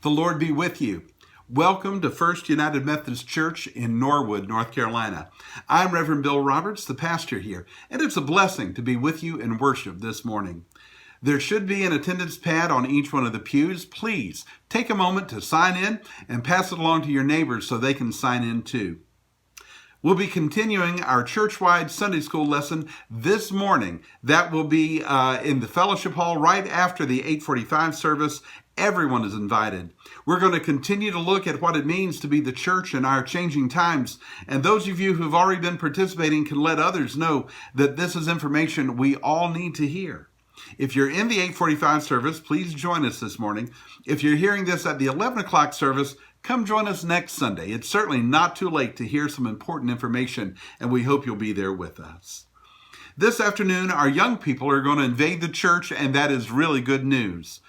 The Lord be with you. Welcome to First United Methodist Church in Norwood, North Carolina. I'm Reverend Bill Roberts, the pastor here, and it's a blessing to be with you in worship this morning. There should be an attendance pad on each one of the pews. Please take a moment to sign in and pass it along to your neighbors so they can sign in too. We'll be continuing our church-wide Sunday school lesson this morning. That will be in the fellowship hall right after the 8:45 service. Everyone is invited. We're going to continue to look at what it means to be the church in our changing times. And those of you who've already been participating can let others know that this is information we all need to hear. If you're in the 8:45 service, please join us this morning. If you're hearing this at the 11 o'clock service, come join us next Sunday. It's certainly not too late to hear some important information, and we hope you'll be there with us. This afternoon, our young people are going to invade the church, and that is really good news.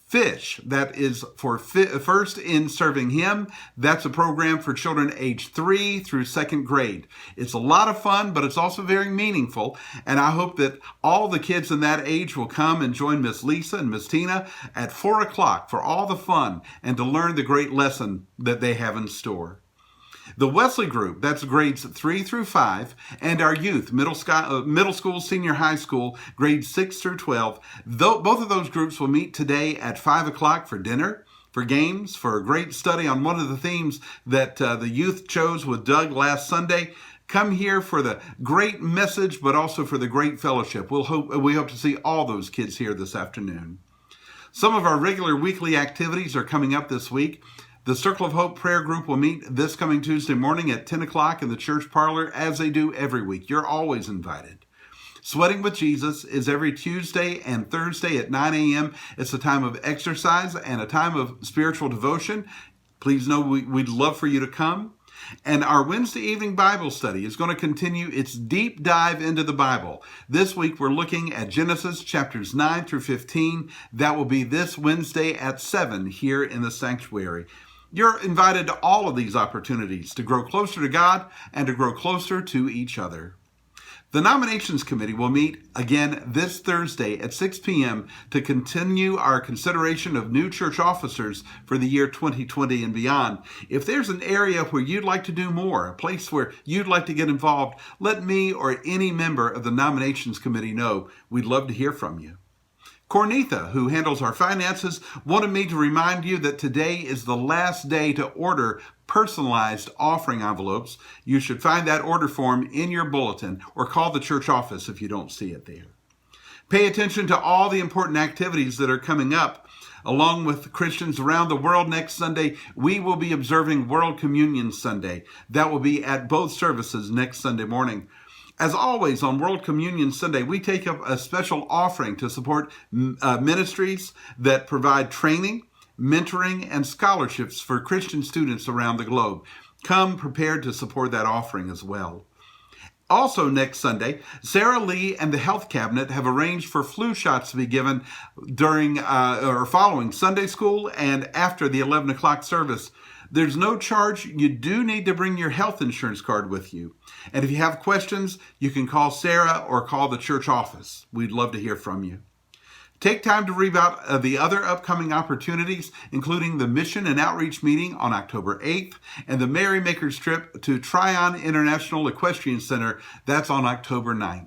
FISH, that is for First in Serving Him. That's a program for children age 3 through 2nd grade. It's a lot of fun, but it's also very meaningful. And I hope that all the kids in that age will come and join Miss Lisa and Miss Tina at 4 o'clock for all the fun and to learn the great lesson that they have in store. The Wesley group, that's grades 3 through 5, and our youth, middle school, senior high school, grades 6 through 12, both of those groups will meet today at 5 o'clock for dinner, for games, for a great study on one of the themes that the youth chose with Doug last Sunday. Come here for the great message, but also for the great fellowship. We hope to see all those kids here this afternoon. Some of our regular weekly activities are coming up this week. The Circle of Hope prayer group will meet this coming Tuesday morning at 10 o'clock in the church parlor, as they do every week. You're always invited. Sweating with Jesus is every Tuesday and Thursday at 9 a.m. It's a time of exercise and a time of spiritual devotion. Please know we'd love for you to come. And our Wednesday evening Bible study is going to continue its deep dive into the Bible. This week we're looking at Genesis chapters 9 through 15. That will be this Wednesday at 7 here in the sanctuary. You're invited to all of these opportunities to grow closer to God and to grow closer to each other. The Nominations Committee will meet again this Thursday at 6 p.m. to continue our consideration of new church officers for the year 2020 and beyond. If there's an area where you'd like to do more, a place where you'd like to get involved, let me or any member of the Nominations Committee know. We'd love to hear from you. Cornetha, who handles our finances, wanted me to remind you that today is the last day to order personalized offering envelopes. You should find that order form in your bulletin or call the church office if you don't see it there. Pay attention to all the important activities that are coming up. Along with Christians around the world next Sunday, we will be observing World Communion Sunday. That will be at both services next Sunday morning. As always, on World Communion Sunday, we take up a special offering to support ministries that provide training, mentoring, and scholarships for Christian students around the globe. Come prepared to support that offering as well. Also next Sunday, Sarah Lee and the Health Cabinet have arranged for flu shots to be given during or following Sunday school and after the 11 o'clock service. There's no charge. You do need to bring your health insurance card with you. And if you have questions, you can call Sarah or call the church office. We'd love to hear from you. Take time to read about the other upcoming opportunities, including the Mission and Outreach Meeting on October 8th and the Merrymakers trip to Tryon International Equestrian Center. That's on October 9th.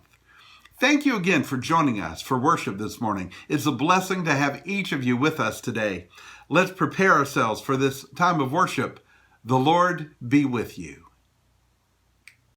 Thank you again for joining us for worship this morning. It's a blessing to have each of you with us today. Let's prepare ourselves for this time of worship. The Lord be with you.